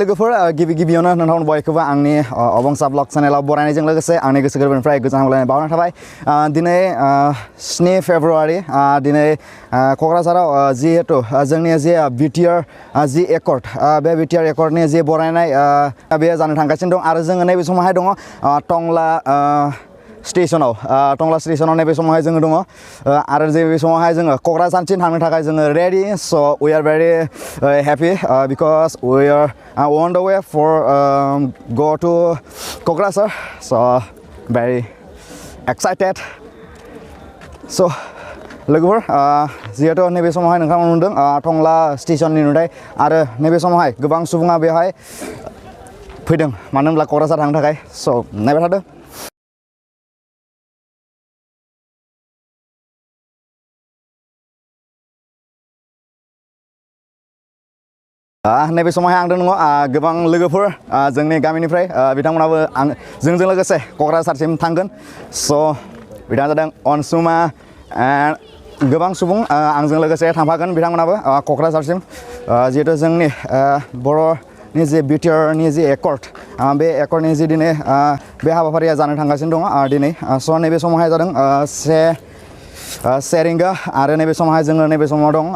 लोगोफोर गिबियावनो नोंथांमोन बयखौबो आंनि अबंसा ब्लग चेनेलाव बरायनायजों लोगोसे आंनि गोसो गोरबोनिफ्राय गोजोन हामलायनाय बावहरनाय थाबाय दिनै 7 फेब्रुवारि दिनै क'क्राझाराव जिहेतु जोंनि जे बिटिआर जि एकर्ड बे बिटिआर एकर्डनि जि बरायनाय बे जानो थांगासिनो दं आरो जोङो नैबे समावहाय दङ टंला स्टेशनाव नैबे समावहाय जोङो दङ आरो जे बे समावहाय जोङो क'क्राझारसिम थांनो थाखाय जोङो ready so' we are very happy because we are on the way for go to Kokrazar so very excited so लोगोफोर जिहेतु नैबे समावहाय नोंथांमोन नुदों टंला स्टेशननि नुथाय आरो नैबे समावहाय गोबां सुबुङा बेवहाय फैदों मानो होनब्ला क'क्राझार थांनो थाखाय स' नायबाय थादो नैबे समावहाय आं दङ गोबां लोगोफोर जोंनि गामिनिफ्राय बिथांमोनाबो जोंजों लोगोसे क'क्राझारसिम थांगोन स' बिथाङा जादों अनसुमा गोबां सुबुं आंजों लोगोसे थांफागोन बिथांमोनाबो क'क्राझारसिम जिहेतु जोंनि बर'नि जे बिटिआरनि जे एकर्ड बे एकर्डनि जि दिनै बे हाबाफारिया जानो थांगासिनो दङ दिनै स' नैबे समावहाय जादों से रिंगा आरो नैबे समावहाय जोङो नैबे समाव दं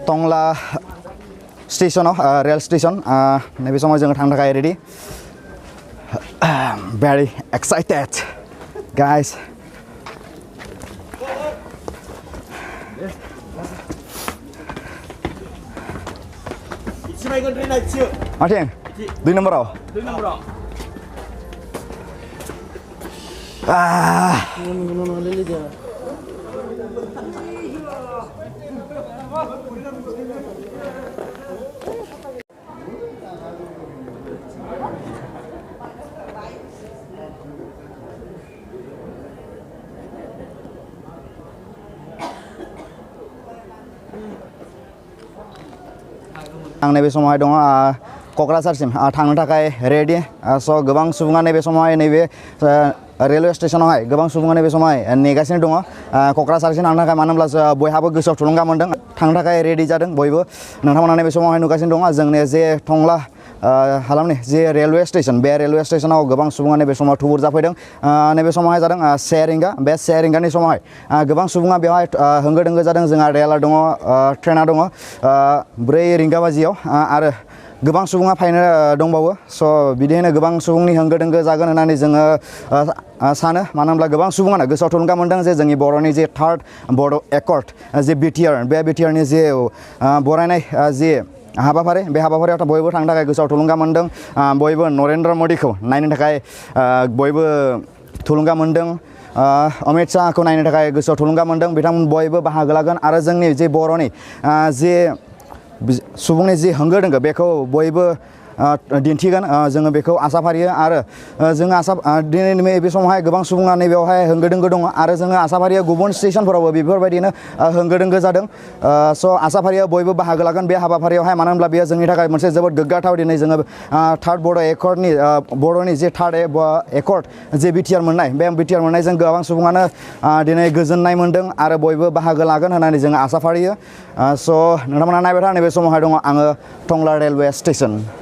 टंला स्टेशनाव रेल स्टेशन नैबे समाव जोङो थांनो थाखाय रेडि भेरि एक्साइटेड गाइस माथिं 2 नम्बराव आं नैबे समावहाय दङ क'क्राझारसिम थांनो थाखाय रेडि स' गोबां सुबुङा नैबे समावहाय नैबे रेलवे स्टेशनावहाय गोबां सुबुङा नैबे समावहाय नेगासिनो दङ क'क्राझारसिम थांनो थाखाय मानो होनब्ला बयहाबो गोसोआव थुलुंगा मोन्दों थांनो थाखाय रेडि जादों बयबो नोंथांमोना नैबे समावहाय नुगासिनो दङ जोंनि जे टंला हालामनि जे रेलवे स्टेशन बे रेलवे स्टेशनाव गोबां सुबुङा नैबे समाव थुबुर जाफैदों नैबे समावहाय जादों 1 रिंगा बे 1 रिंगानि समावहाय गोबां सुबुङा बेवहाय होंगो दोंगो जादों जोंहा रेला दङ ट्रेना दङ 4 रिंगा बाजियाव आरो गोबां सुबुङा फैनो दंबावो स' बिदिनो गोबां सुबुंनि होंगो दोंगो जागोन होननानै जोङो सानो मानो होनब्ला गोबां सुबुङानो गोसोआव थुलुंगा मोन्दों जे जोंनि बर'नि जे 3rd बड' एकर्ड जे बिटिआर बे बिटिआरनि जे बरायनाय जे हाबाफारि बे हाबाफारियाव बयबो थांनो थाखाय गोसोआव थुलुंगा मोन्दों बयबो नरेन्द्र मदिखौ नायनो थाखाय बयबो थुलुंगा मोन्दों अमित शाहखौ नायनो थाखाय गोसोआव थुलुंगा मोन्दों बिथांमोन बयबो बाहागो लागोन आरो जोंनि जे बर'नि जे सुबुंनि जि होंगो दोंगो बेखौ बयबो दिन्थिगोन जोङो बेखौ आसा फारियो आरो जोङो दिनै बे समावहाय गोबां सुबुङा नैबेयावहाय होंगो दोंगो दङ आरो जोङो आसा फारियो गुबुन स्टेशनफोरावबो बेफोरबायदिनो होंगो दोंगो जादों स' आसा फारियो बयबो बाहागो लागोन बे हाबाफारियावहाय मानो होनब्ला बेयो जोंनि थाखाय मोनसे जोबोद गोग्गाथाव दिनै जोङो 3rd बड' एकर्डनि बर'नि जे 3rd एकर्ड जे बिटिआर मोननाय बे बिटिआर मोननायजों गोबां सुबुङानो दिनै गोजोननाय मोन्दों आरो बयबो बाहागो लागोन होननानै जोङो आसा फारियो स' नोंथांमोना नायबाय था नैबे समावहाय दङ आङो टंला रेलवे स्टेशन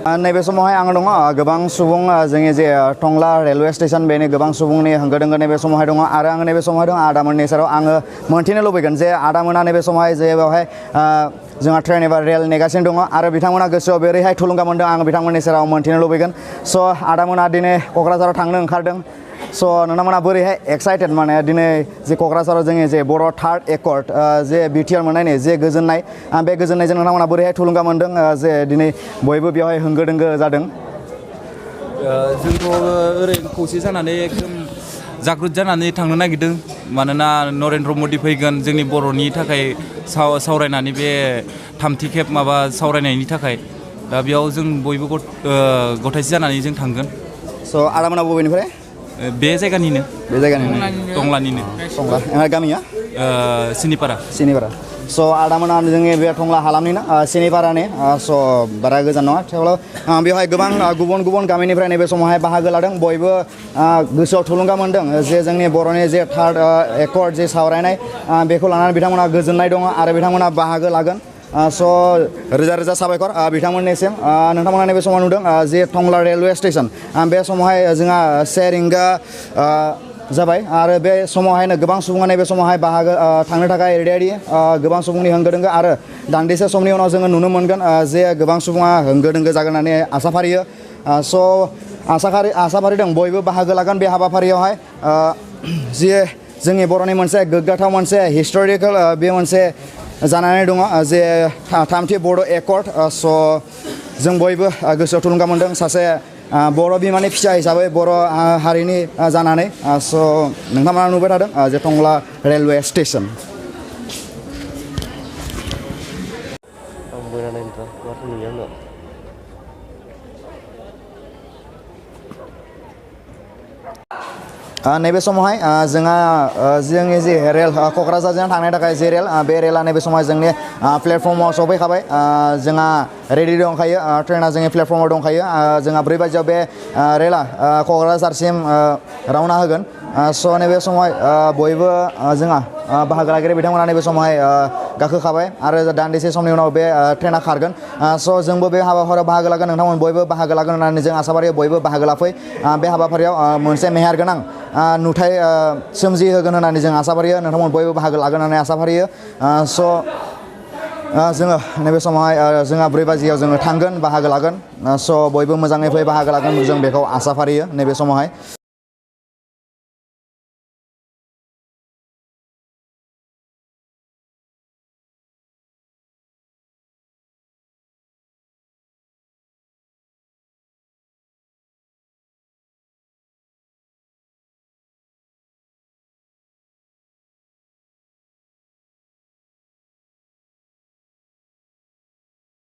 नैबे समावहाय आं दङ गोबां सुबुं जोंनि जे टंला रेलवे स्टेशन बेनि गोबां सुबुंनि होंगो दोंगो नैबे समावहाय दङ आरो आङो नैबे समावहाय दङ आदामोननि सेराव आङो मोनथिनो लुबैगोन जे आदामोना नैबे समावहाय जे बेवहाय जोंहा ट्रेन एबा रेल नेगासिनो दङ आरो बिथांमोना गोसोआव बोरैहाय थुलुंगा मोन्दों आं बिथांमोननि सेराव मोनथिनो लुबैगोन स' आदामोना दिनै क'क्राझाराव थांनो ओंखारदों स' नोंथांमोना बोरैहाय एक्साइटेड माने दिनै जे क'क्राझाराव जोंनि जे बर' थार्ड एकर्ड जे बिटिआर मोननायनि जे गोजोननाय बे गोजोननायजों नोंथांमोना बोरैहाय थुलुंगा मोन्दों जे दिनै बयबो बेवहाय होंगो दोंगो जादों जोंथ' ओरैनो खौसे जानानै एकदम जागृत जानानै थांनो नागिरदों मानोना नरेन्द्र मदि फैगोन जोंनि बर'नि थाखाय सावरायनानै बे थामथि खेब माबा सावरायनायनि थाखाय दा बेयाव जों बयबो गथायसे जानानै जों थांगोन स' आदामोना बबेनिफ्राय बे जायगानिनो टंलानिनो टंला गामिया सिनिपारा स' आदामोना जोंनि बे टंला हालामनिनो सिनिपारानि स' बारा गोजान नङा थेवब्लाबो बेवहाय गोबां गुबुन गुबुन गामिनिफ्राय नैबे समावहाय बाहागो लादों बयबो गोसोआव थुलुंगा मोन्दों जे जोंनि बर'नि जे थार्ड एकर्ड जे सावरायनाय बेखौ लानानै बिथांमोना गोजोननाय दङ आरो बिथांमोना बाहागो लागोन स' रोजा रोजा साबायखर बिथांमोननिसिम नोंथांमोना नैबे समाव नुदों जे टंला रेलवे स्टेसन बे समावहाय जोंहा 1 रिंगा जाबाय आरो बे समावहायनो गोबां सुबुङा नैबे समावहाय बाहागो थांनो थाखाय रेडि गोबां सुबुंनि होंगो दोंगो आरो दान्दिसे समनि उनाव जोङो नुनो मोनगोन जे गोबां सुबुङा होंगो दोंगो जागोन होननानै आसा फारियो स' आसा फारिदों बयबो बाहागो लागोन बे हाबाफारियावहाय जे जोंनि बर'नि मोनसे गोग्गाथाव मोनसे हिस्ट'रिकेल बे मोनसे जानानै दङ जे थामथि बर' एकर्ड स' जों बयबो गोसोआव थुलुंगा मोन्दों सासे बर' बिमानि फिसा हिसाबै बर' हारिनि जानानै स' नोंथांमोना नुबाय थादों जे टंला रेलवे स्टेसन नैबे समावहाय जोंहा जोंनि जे रेल क'क्राझारजों थांनो थाखाय जे रेल बे रेला नैबे समाव जोंनि प्लेटफर्माव सफैखाबाय जोंहा रेडि दंखायो ट्रेना जोंनि प्लेटफर्माव दंखायो जोंहा 4 बाजियाव बे रेला क'क्राझारसिम रावना होगोन स' नैबे समावहाय बयबो जोंहा बाहागो लागिरि बिथांमोना नैबे समावहाय गाखोखाबाय आरो दान्दिसे समनि उनाव बे ट्रेना खारगोन स' जोंबो बे हाबाफारियाव बाहागो लागोन नोंथांमोन बयबो बाहागो लागोन होननानै जों आसा फारियो बयबो बाहागो लाफै बे हाबाफारियाव मोनसे मेहेर गोनां नुथाय सोमजिहोगोन होननानै जों आसा फारियो नोंथांमोन बयबो बाहागो लागोन होननानै आसा फारियो स' जोङो नैबे समावहाय जोंहा 4 बाजियाव जोङो थांगोन बाहागो लागोन स' बयबो मोजाङै फै बाहागो लागोन जों बेखौ आसा फारियो नैबे समावहाय